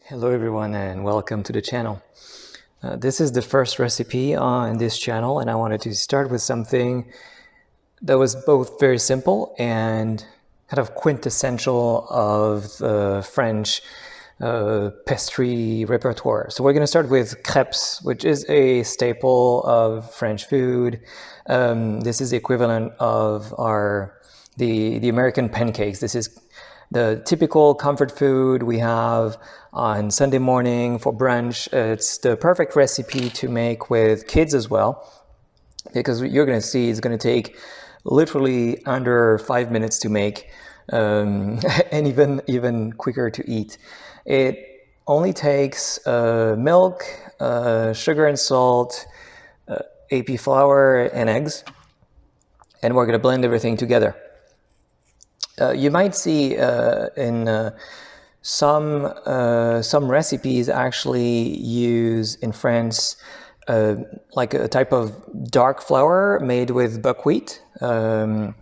Hello everyone and welcome to the channel. This is the first recipe on this channel and I wanted to start with something that was both very simple and kind of quintessential of the French pastry repertoire. So we're going to start with crêpes, which is a staple of French food. This is the equivalent of the American pancakes. This is the typical comfort food we have on Sunday morning for brunch. It's the perfect recipe to make with kids as well, because you're going to see it's going to take literally under 5 minutes to make, and even quicker to eat. It only takes milk, sugar and salt, AP flour and eggs, and we're going to blend everything together. You might see in some recipes actually use in France like a type of dark flour made with buckwheat. So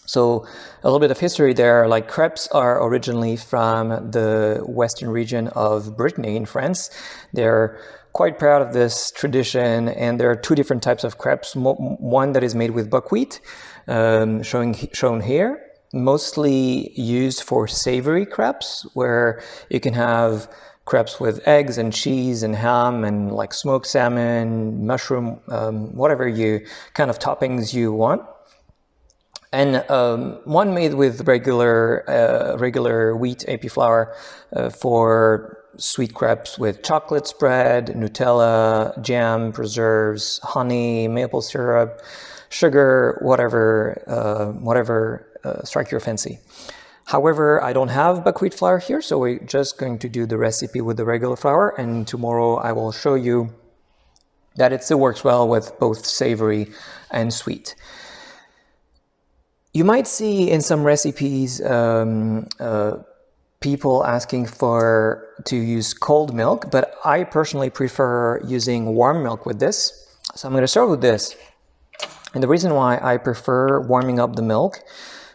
a little bit of history there, like crêpes are originally from the western region of Brittany in France. They're quite proud of this tradition, and there are two different types of crêpes. One that is made with buckwheat, shown here, mostly used for savory crêpes, where you can have crêpes with eggs and cheese and ham and like smoked salmon, mushroom, whatever kind of toppings you want. And one made with regular wheat AP flour for sweet crêpes with chocolate spread, Nutella, jam, preserves, honey, maple syrup, sugar, whatever strike your fancy. However, I don't have buckwheat flour here, so we're just going to do the recipe with the regular flour, and tomorrow I will show you that it still works well with both savory and sweet. You might see in some recipes people asking to use cold milk, but I personally prefer using warm milk with this. So I'm going to start with this. And the reason why I prefer warming up the milk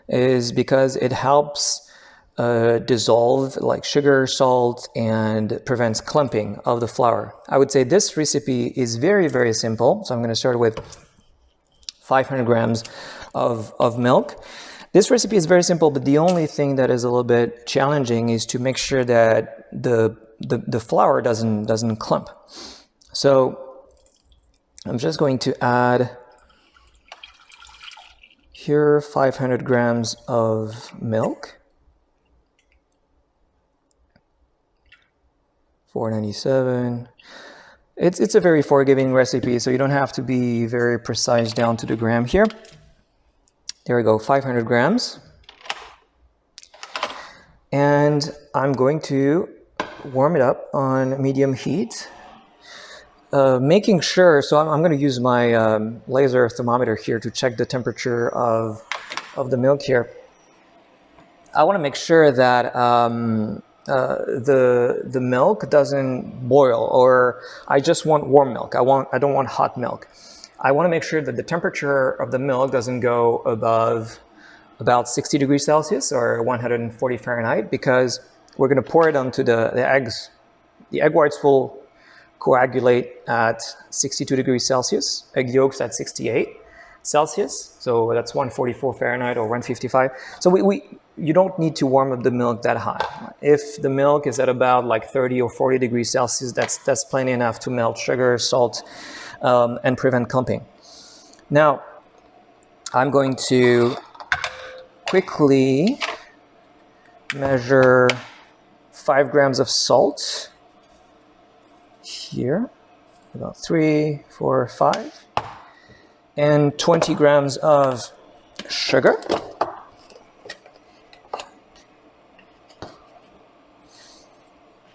is because it helps dissolve like sugar, salt, and prevents clumping of the flour. I would say this recipe is very, very simple. So I'm going to start with 500 grams of milk. This recipe is very simple, but the only thing that is a little bit challenging is to make sure that the flour doesn't clump. So I'm just going to add here 500 grams of milk, $4.97. It's a very forgiving recipe, so you don't have to be very precise down to the gram here. There we go, 500 grams. And I'm going to warm it up on medium heat. Making sure, so I'm going to use my laser thermometer here to check the temperature of the milk here. I want to make sure that the milk doesn't boil, or I just want warm milk. I don't want hot milk. I want to make sure that the temperature of the milk doesn't go above about 60 degrees Celsius or 140 Fahrenheit, because we're going to pour it onto the eggs. The egg whites will coagulate at 62 degrees Celsius, egg yolks at 68 Celsius, so that's 144 Fahrenheit or 155. So you don't need to warm up the milk that high. If the milk is at about like 30 or 40 degrees Celsius, that's plenty enough to melt sugar, salt, and prevent clumping. Now, I'm going to quickly measure 5 grams of salt here, about 3, 4, 5, and 20 grams of sugar.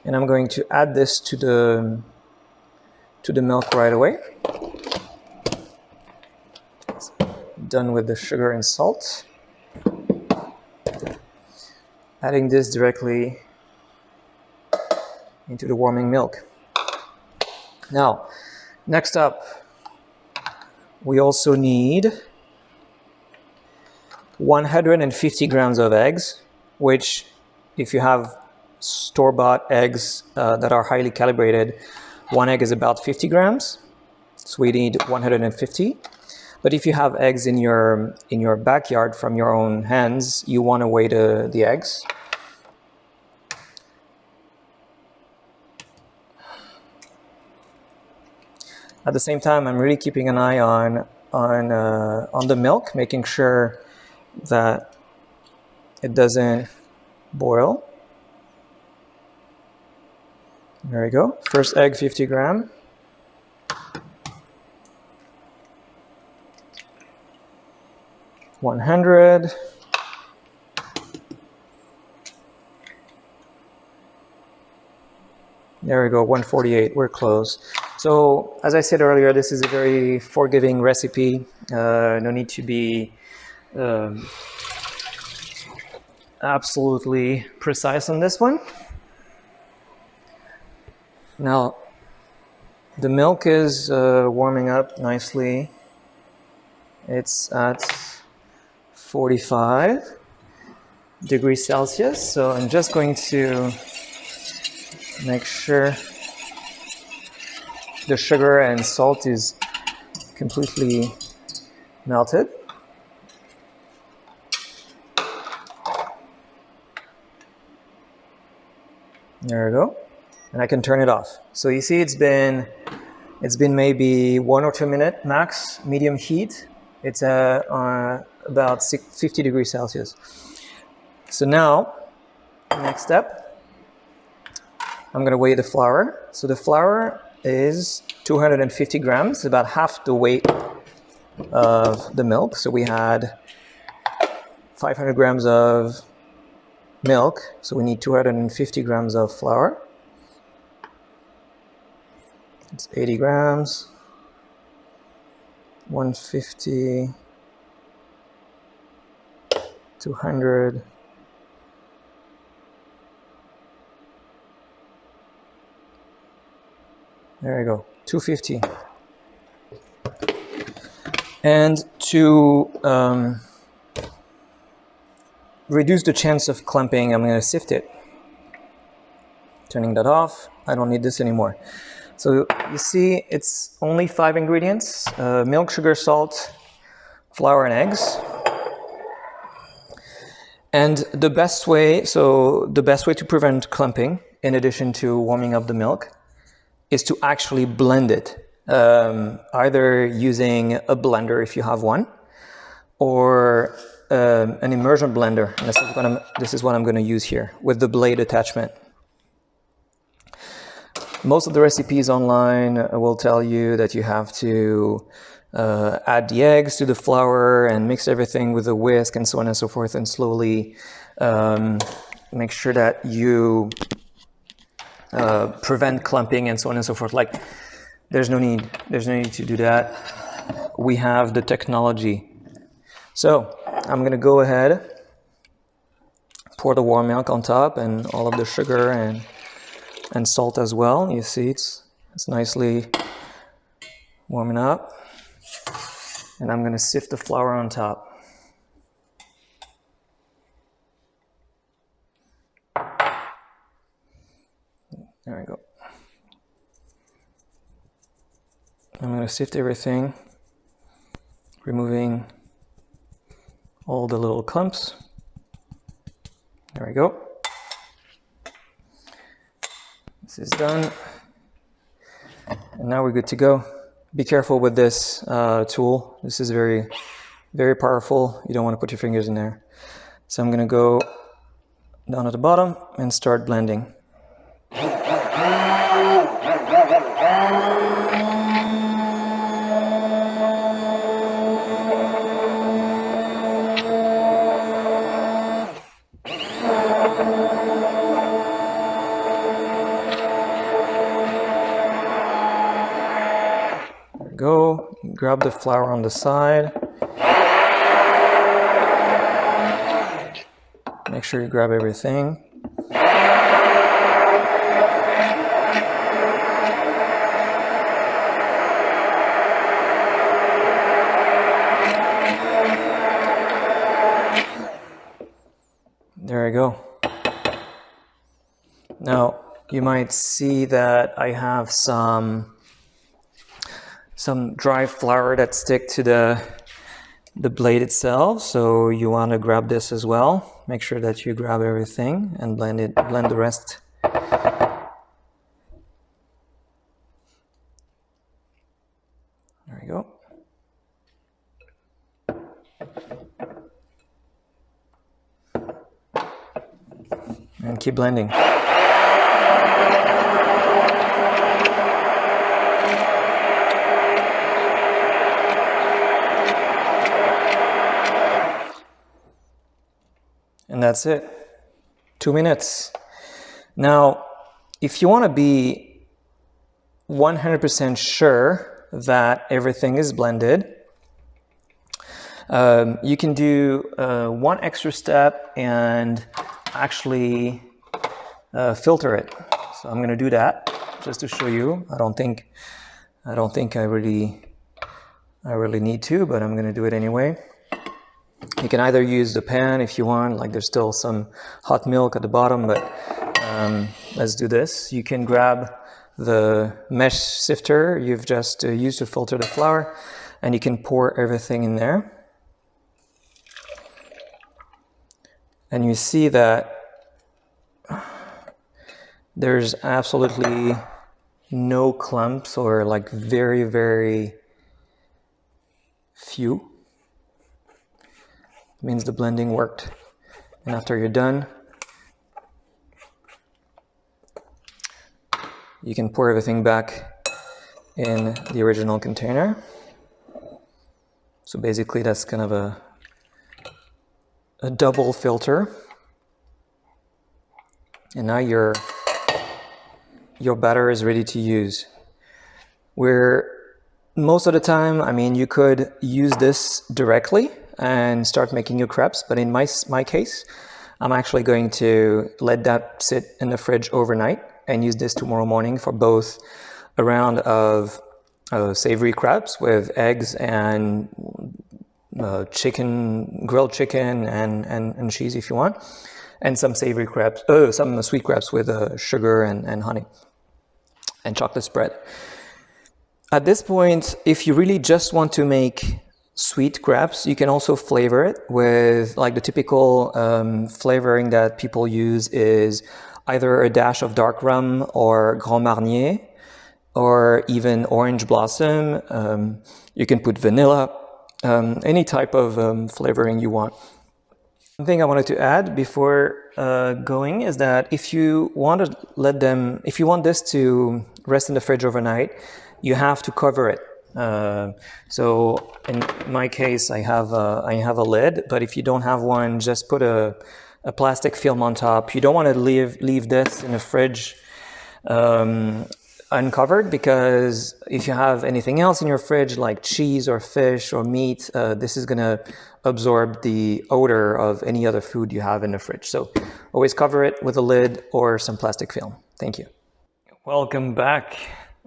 And I'm going to add this to the milk right away. Done with the sugar and salt. Adding this directly into the warming milk. Now, next up, we also need 150 grams of eggs, which if you have store-bought eggs that are highly calibrated, one egg is about 50 grams, so we need 150. But if you have eggs in your backyard from your own hens, you want to weigh the eggs. At the same time, I'm really keeping an eye on the milk, making sure that it doesn't boil. There we go. First egg, 50 gram. $100. There we go, 148, we're close. So, as I said earlier, this is a very forgiving recipe. No need to be absolutely precise on this one. Now, the milk is warming up nicely. It's at 45 degrees Celsius, so I'm just going to make sure the sugar and salt is completely melted. There we go. And I can turn it off. So you see it's been maybe 1 or 2 minutes max, medium heat. It's about 50 degrees Celsius. So now, next step, I'm going to weigh the flour. So the flour is 250 grams, about half the weight of the milk. So we had 500 grams of milk, so we need 250 grams of flour. It's 80 grams, 150, 200, there you go, 250. And to reduce the chance of clumping, I'm going to sift it. Turning that off, I don't need this anymore. So you see it's only 5 ingredients, milk, sugar, salt, flour, and eggs. And the best way to prevent clumping, in addition to warming up the milk, is to actually blend it, either using a blender if you have one, or an immersion blender. And this is what I'm going to use here with the blade attachment. Most of the recipes online will tell you that you have to add the eggs to the flour and mix everything with a whisk and so on and so forth, and slowly make sure that you prevent clumping and so on and so forth. Like, there's no need to do that. We have the technology. So I'm going to go ahead, pour the warm milk on top and all of the sugar and salt as well. You see it's nicely warming up. And I'm going to sift the flour on top. There we go. I'm going to sift everything, removing all the little clumps. There we go. This is done. And now we're good to go. Be careful with this tool. This is very, very powerful. You don't want to put your fingers in there. So I'm going to go down at the bottom and start blending. Go, grab the flour on the side. Make sure you grab everything. There we go. Now, you might see that I have some dry flour that stick to the blade itself, so you want to grab this as well. Make sure that you grab everything and blend the rest. There we go. And keep blending. And that's it. 2 minutes. Now, if you want to be 100% sure that everything is blended, you can do one extra step and actually filter it. So I'm going to do that just to show you. I don't think I really need to, but I'm going to do it anyway. You can either use the pan if you want, like there's still some hot milk at the bottom, but let's do this. You can grab the mesh sifter you've just used to filter the flour, and you can pour everything in there. And you see that there's absolutely no clumps, or like very, very few. It means the blending worked. And after you're done, you can pour everything back in the original container. So basically that's kind of a double filter. And now your batter is ready to use. Where most of the time, I mean, you could use this directly and start making your crepes, but in my case, I'm actually going to let that sit in the fridge overnight and use this tomorrow morning for both a round of savory crepes with eggs and grilled chicken and cheese if you want, and some savory crepes, some sweet crepes with sugar and honey and chocolate spread. At this point, if you really just want to make sweet crepes, you can also flavor it with, like, the typical flavoring that people use is either a dash of dark rum or Grand Marnier, or even orange blossom. You can put vanilla, any type of flavoring you want. One thing I wanted to add before going is that if you want this to rest in the fridge overnight, you have to cover it. So in my case, I have a lid, but if you don't have one, just put a plastic film on top. You don't want to leave this in the fridge uncovered, because if you have anything else in your fridge, like cheese or fish or meat, this is going to absorb the odor of any other food you have in the fridge. So always cover it with a lid or some plastic film. Thank you. Welcome back.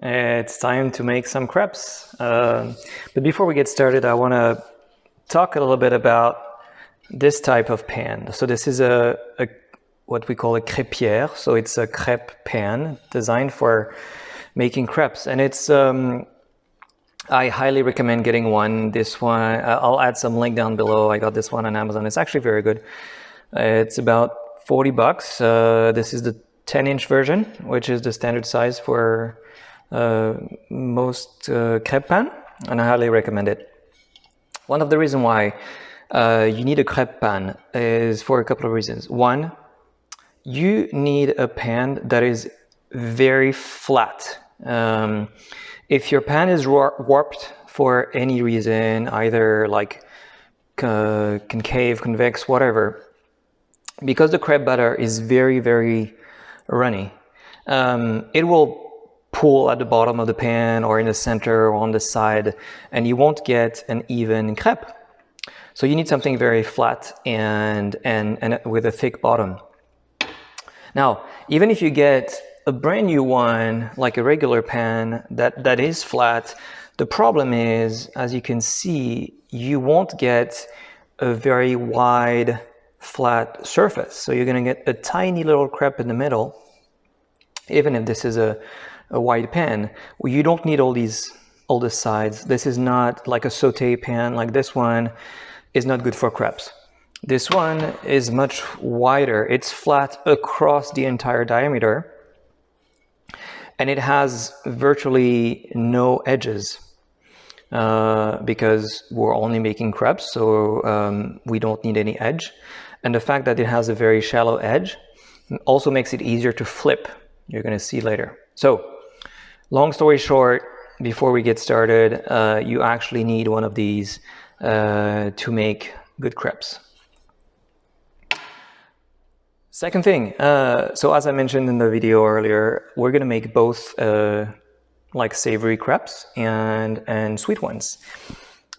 It's time to make some crepes. But before we get started, I want to talk a little bit about this type of pan. So this is what we call a crêpière. So it's a crepe pan designed for making crepes. And it's, I highly recommend getting one. This one, I'll add some link down below. I got this one on Amazon. It's actually very good. It's about $40. This is the 10-inch version, which is the standard size for most crepe pan, and I highly recommend it. One of the reasons why you need a crepe pan is for a couple of reasons. One, you need a pan that is very flat. If your pan is warped for any reason, either like concave, convex, whatever, because the crepe batter is very, very runny, it will pull at the bottom of the pan or in the center or on the side, and you won't get an even crepe. So you need something very flat and with a thick bottom. Now, even if you get a brand new one, like a regular pan that is flat, the problem is, as you can see, you won't get a very wide, flat surface. So you're gonna get a tiny little crepe in the middle, even if this is a wide pan, you don't need all the sides. This is not like a saute pan. Like this one is not good for crepes. This one is much wider. It's flat across the entire diameter, and it has virtually no edges because we're only making crepes, so we don't need any edge. And the fact that it has a very shallow edge also makes it easier to flip. You're going to see later. So, long story short, before we get started, you actually need one of these to make good crepes. Second thing, so as I mentioned in the video earlier, we're going to make both like savory crepes and sweet ones.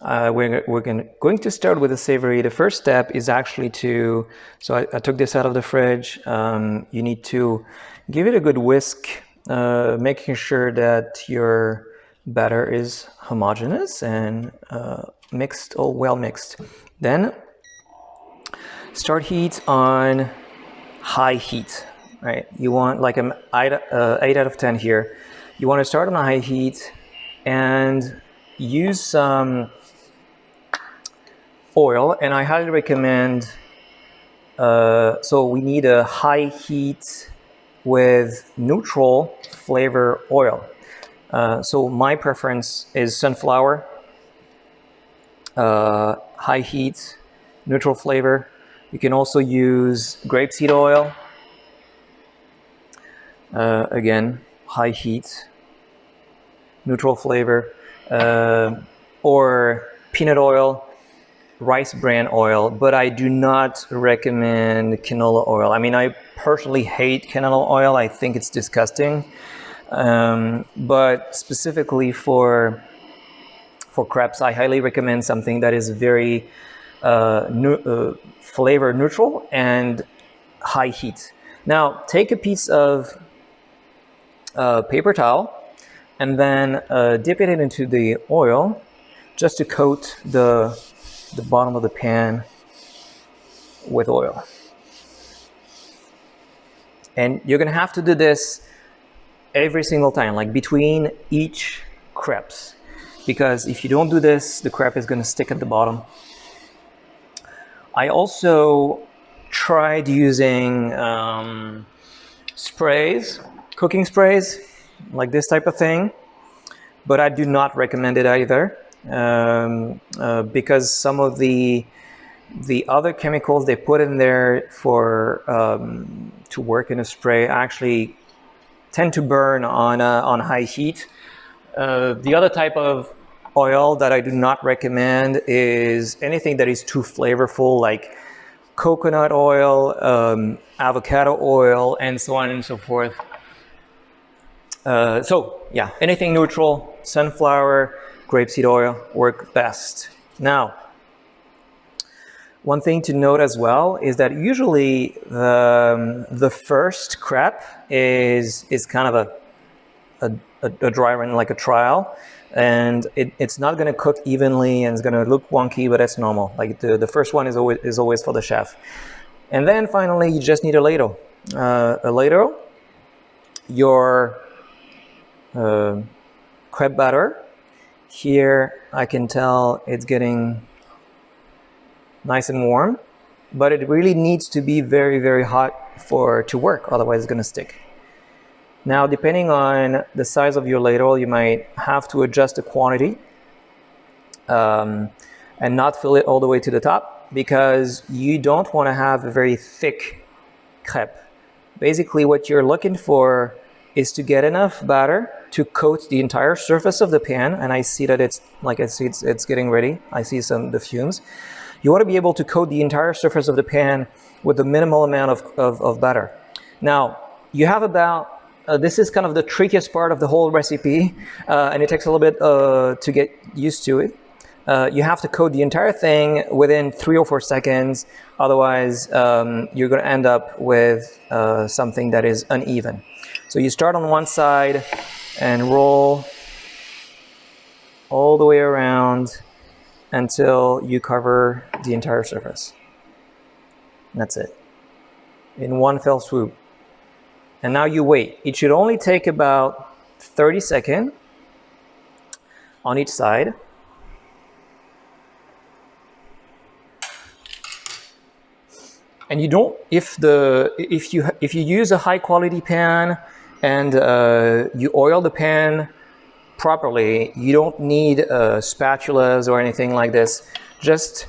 We're going to start with the savory. The first step is actually to, so I took this out of the fridge. You need to give it a good whisk, making sure that your batter is homogeneous and mixed, all well mixed. Then start heat on high heat, right? You want like an 8 out of 10 here. You want to start on a high heat and use some oil, and I highly recommend, so we need a high heat with neutral flavor oil. So my preference is sunflower, high heat, neutral flavor. You can also use grapeseed oil, again, high heat, neutral flavor, or peanut oil, rice bran oil, but I do not recommend canola oil. I mean, I personally hate canola oil. I think it's disgusting. But specifically for crepes, I highly recommend something that is very flavor neutral and high heat. Now, take a piece of paper towel and then dip it into the oil just to coat the bottom of the pan with oil. And you're gonna have to do this every single time, like between each crepes, because if you don't do this, the crepe is gonna stick at the bottom. I also tried using sprays, cooking sprays, like this type of thing, but I do not recommend it either, because some of the other chemicals they put in there for to work in a spray actually tend to burn on high heat. The other type of oil that I do not recommend is anything that is too flavorful, like coconut oil, avocado oil, and so on and so forth. So yeah, anything neutral, sunflower, grapeseed oil work best. Now, one thing to note as well is that usually the first crepe is kind of a dry run, like a trial, and it's not going to cook evenly and it's going to look wonky, but that's normal. Like the first one is always for the chef. And then finally, you just need a ladle. Your crepe batter. Here I can tell it's getting nice and warm, but it really needs to be very, very hot to work, otherwise it's going to stick. Now, depending on the size of your ladle, you might have to adjust the quantity and not fill it all the way to the top, because you don't want to have a very thick crepe. Basically, what you're looking for is to get enough batter to coat the entire surface of the pan, and I see that it's getting ready. I see the fumes. You want to be able to coat the entire surface of the pan with a minimal amount of batter. Now, you have about, this is kind of the trickiest part of the whole recipe, and it takes a little bit to get used to it. You have to coat the entire thing within 3 or 4 seconds, otherwise you're going to end up with something that is uneven. So you start on one side and roll all the way around until you cover the entire surface. That's it. In one fell swoop. And now you wait. It should only take about 30 seconds on each side. And you don't, if you use a high quality pan and you oil the pan properly, you don't need spatulas or anything like this. Just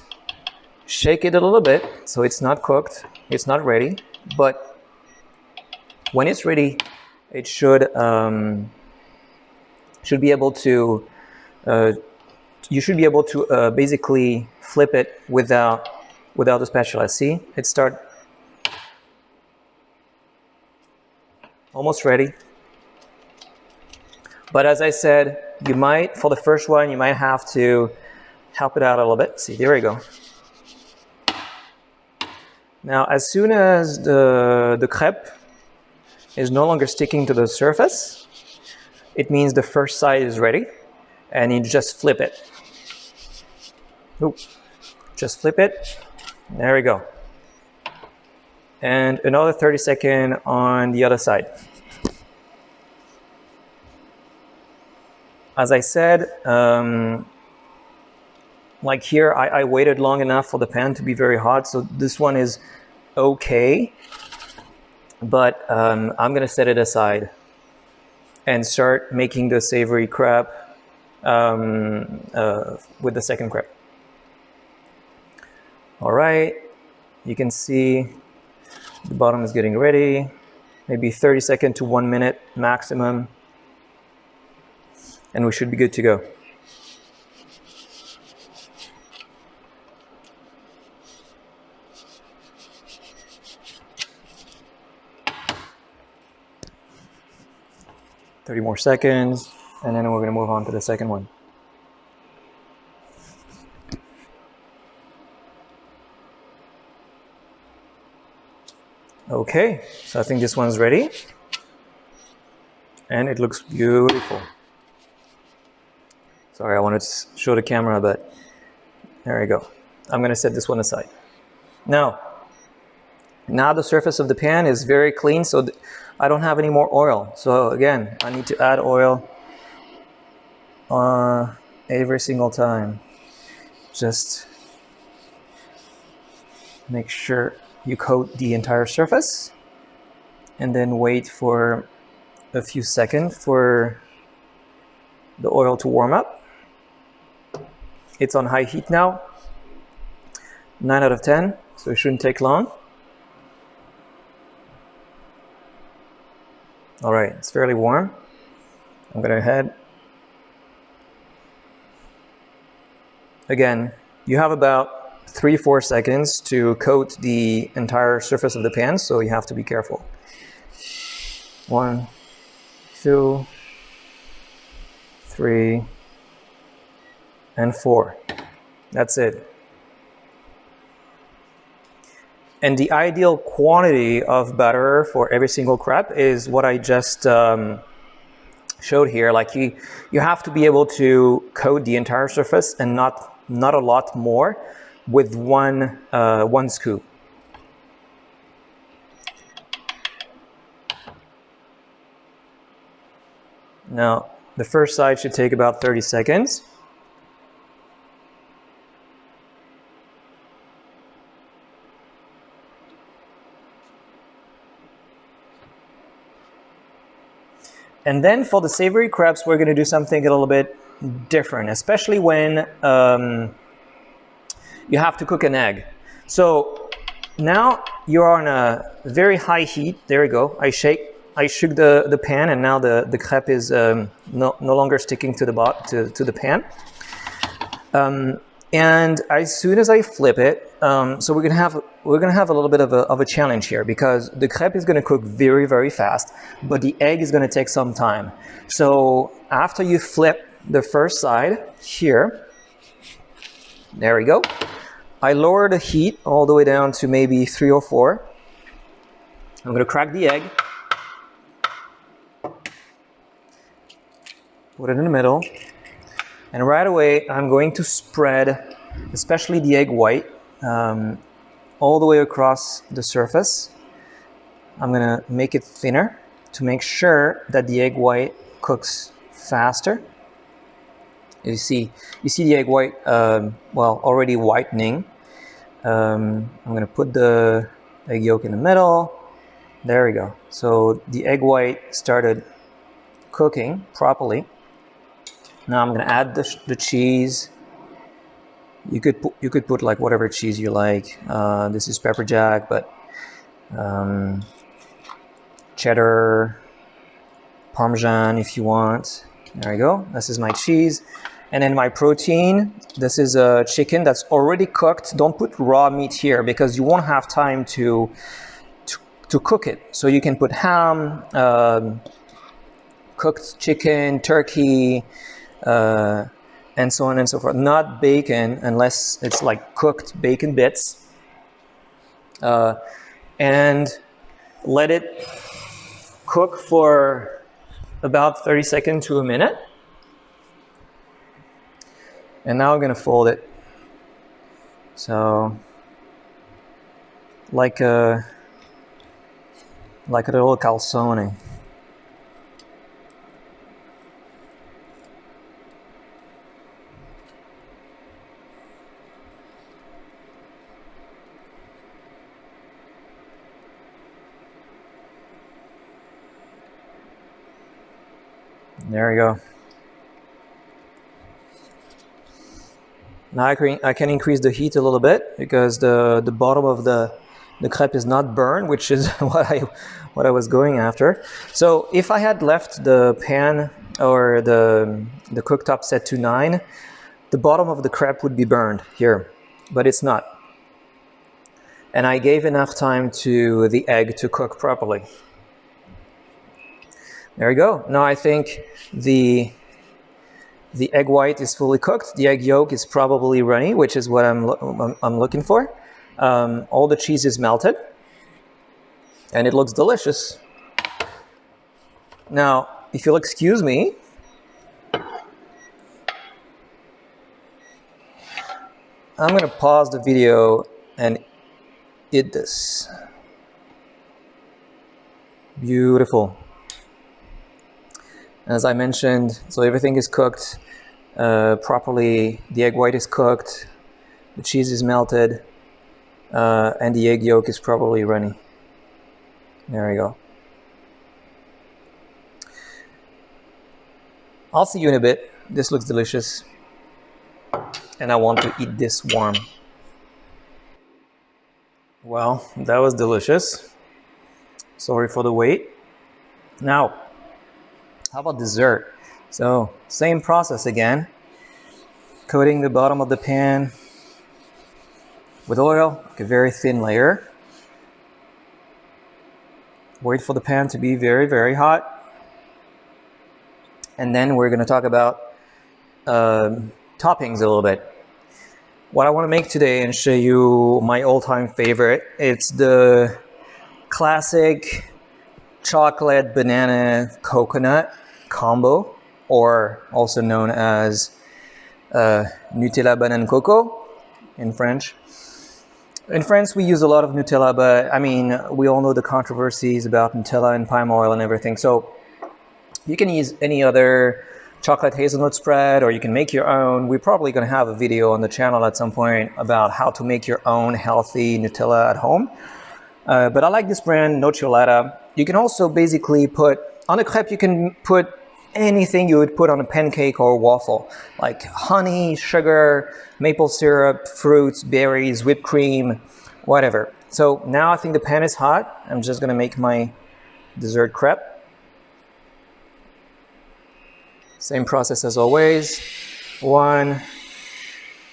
shake it a little bit so it's not cooked, it's not ready, but when it's ready, it should be able to you should be able to basically flip it without the spatula. See, it start almost ready. But as I said, you might, for the first one, you might have to help it out a little bit. See, there we go. Now, as soon as the crêpe is no longer sticking to the surface, it means the first side is ready, and you just flip it. Oop. Just flip it. There we go. And another 30 seconds on the other side. As I said, like here, I waited long enough for the pan to be very hot, so this one is okay. But I'm gonna set it aside and start making the savory crêpe with the second crêpe. All right, you can see the bottom is getting ready. Maybe 30 seconds to 1 minute maximum. And we should be good to go. Thirty more seconds, and then we're going to move on to the second one. Okay, so I think this one's ready. And it looks beautiful. Sorry, I wanted to show the camera, but there we go. I'm going to set this one aside. Now the surface of the pan is very clean, so I don't have any more oil. So again, I need to add oil every single time. Just make sure you coat the entire surface and then wait for a few seconds for the oil to warm up. It's on high heat now, 9 out of 10, so it shouldn't take long. All right, it's fairly warm. I'm going to head. Again, you have about 3-4 seconds to coat the entire surface of the pan, so you have to be careful. 1, 2, 3, and 4. That's it. And the ideal quantity of butter for every single crêpe is what I just showed here. Like you have to be able to coat the entire surface and not a lot more with one scoop. Now, the first side should take about 30 seconds. And then for the savory crêpes, we're going to do something a little bit different, especially when you have to cook an egg. So now you're on a very high heat. There we go. I shook the pan, and now the crêpe is no longer sticking to the pan. And as soon as I flip it, so we're gonna have a little bit of a challenge here, because the crêpe is gonna cook very, very fast, but the egg is gonna take some time. So after you flip the first side here, there we go. I lower the heat all the way down to maybe 3 or 4. I'm gonna crack the egg, put it in the middle. And right away, I'm going to spread, especially the egg white, all the way across the surface. I'm gonna make it thinner to make sure that the egg white cooks faster. You see the egg white, well, already whitening. I'm going to put the egg yolk in the middle. There we go. So the egg white started cooking properly. Now I'm going to add the cheese. You could put like whatever cheese you like. This is pepper jack, but cheddar, Parmesan if you want. There we go. This is my cheese. And then my protein. This is a chicken that's already cooked. Don't put raw meat here because you won't have time to cook it. So you can put ham, cooked chicken, turkey, and so on and so forth. Not bacon unless it's like cooked bacon bits. And let it cook for about 30 seconds to a minute. And now I'm going to fold it. So like a little calzone. There we go. Now I can increase the heat a little bit because the bottom of the crepe is not burned, which is what I was going after. So if I had left the pan or the cooktop set to 9, the bottom of the crepe would be burned here, but it's not. And I gave enough time to the egg to cook properly. There we go. Now I think the egg white is fully cooked. The egg yolk is probably runny, which is what I'm looking for. All the cheese is melted, and it looks delicious. Now, if you'll excuse me, I'm going to pause the video and eat this. Beautiful. As I mentioned, so everything is cooked properly. The egg white is cooked, the cheese is melted, and the egg yolk is probably runny. There we go. I'll see you in a bit. This looks delicious, and I want to eat this warm. Well, that was delicious. Sorry for the wait. Now, how about dessert? So, same process again. Coating the bottom of the pan with oil, like a very thin layer. Wait for the pan to be very, very hot. And then we're going to talk about toppings a little bit. What I want to make today and show you my all-time favorite, it's the classic chocolate banana coconut combo, or also known as Nutella banane coco in French. In France, we use a lot of Nutella, but I mean, we all know the controversies about Nutella and palm oil and everything. So you can use any other chocolate hazelnut spread, or you can make your own. We're probably going to have a video on the channel at some point about how to make your own healthy Nutella at home. But I like this brand, Nocciolata. You can also basically put, on a crepe, you can put anything you would put on a pancake or a waffle, like honey, sugar, maple syrup, fruits, berries, whipped cream, whatever. So now I think the pan is hot. I'm just going to make my dessert crepe. Same process as always. 1,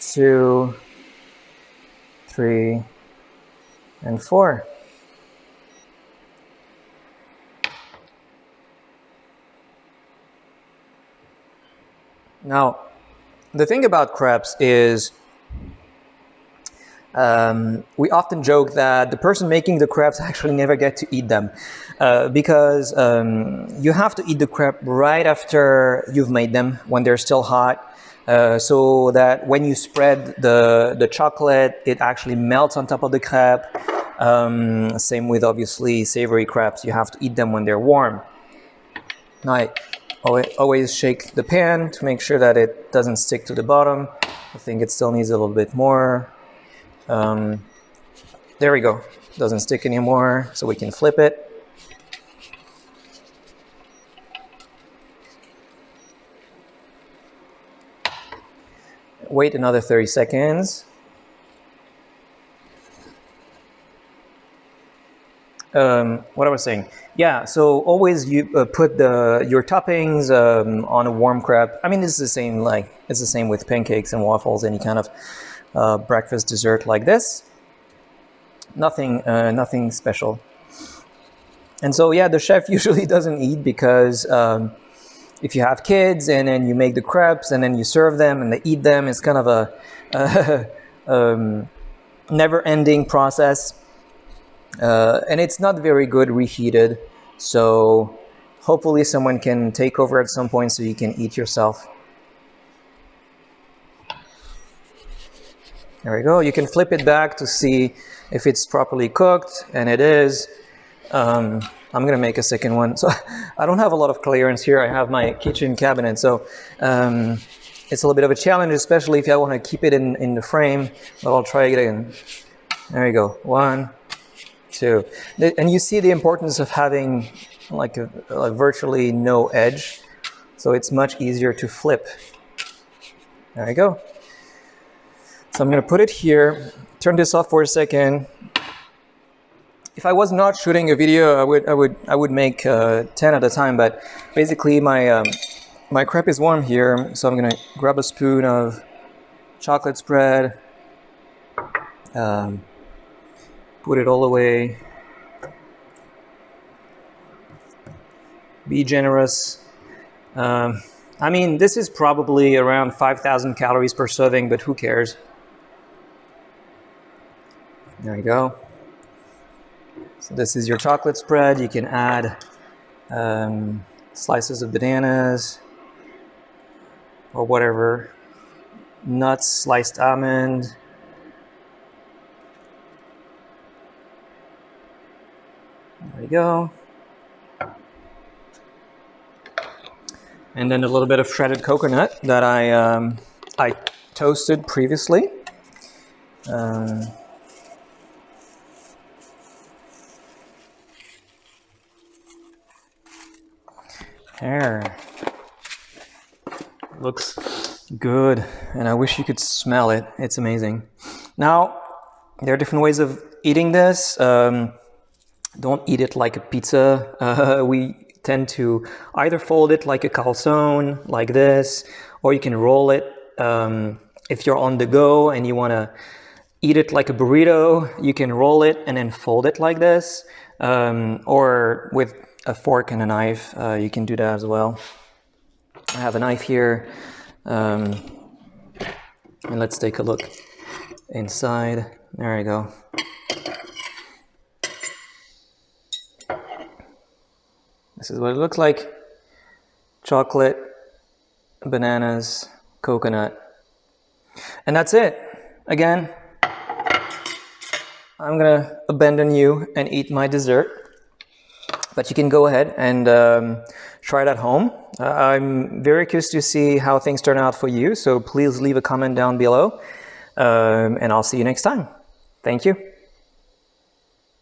2, 3, and 4. Now, the thing about crepes is we often joke that the person making the crepes actually never get to eat them because you have to eat the crepe right after you've made them, when they're still hot, so that when you spread the chocolate, it actually melts on top of the crepe. Same with obviously savory crepes. You have to eat them when they're warm. Now I always shake the pan to make sure that it doesn't stick to the bottom. I think it still needs a little bit more. There we go. Doesn't stick anymore, so we can flip it. Wait another 30 seconds. What I was saying, yeah. So always you put your toppings on a warm crepe. I mean, this is the same. Like it's the same with pancakes and waffles, any kind of breakfast dessert like this. Nothing special. And so yeah, the chef usually doesn't eat because if you have kids and then you make the crepes and then you serve them and they eat them, it's kind of a never-ending process. And it's not very good reheated, so hopefully someone can take over at some point so you can eat yourself. There we go. You can flip it back to see if it's properly cooked, and it is. I'm gonna make a second one. So I don't have a lot of clearance here. I have my kitchen cabinet, so it's a little bit of a challenge, especially if I want to keep it in the frame, but I'll try it again. There you go. 1, 2. And you see the importance of having like a virtually no edge, so it's much easier to flip. There you go. So I'm going to put it here, turn this off for a second. If I was not shooting a video, I would make 10 at a time, but basically my crepe is warm here, so I'm going to grab a spoon of chocolate spread, put it all away. Be generous. I mean, this is probably around 5,000 calories per serving, but who cares? There you go. So this is your chocolate spread. You can add slices of bananas or whatever, nuts, sliced almond. There you go. And then a little bit of shredded coconut that I toasted previously. There. Looks good, and I wish you could smell it. It's amazing. Now, there are different ways of eating this. Don't eat it like a pizza. We tend to either fold it like a calzone, like this, or you can roll it. If you're on the go and you want to eat it like a burrito, you can roll it and then fold it like this, or with a fork and a knife, you can do that as well. I have a knife here, and let's take a look inside. There you go. This is what it looks like. Chocolate, bananas, coconut, and that's it. Again, I'm gonna abandon you and eat my dessert. But you can go ahead and try it at home. I'm very curious to see how things turn out for you, so please leave a comment down below, and I'll see you next time. Thank you.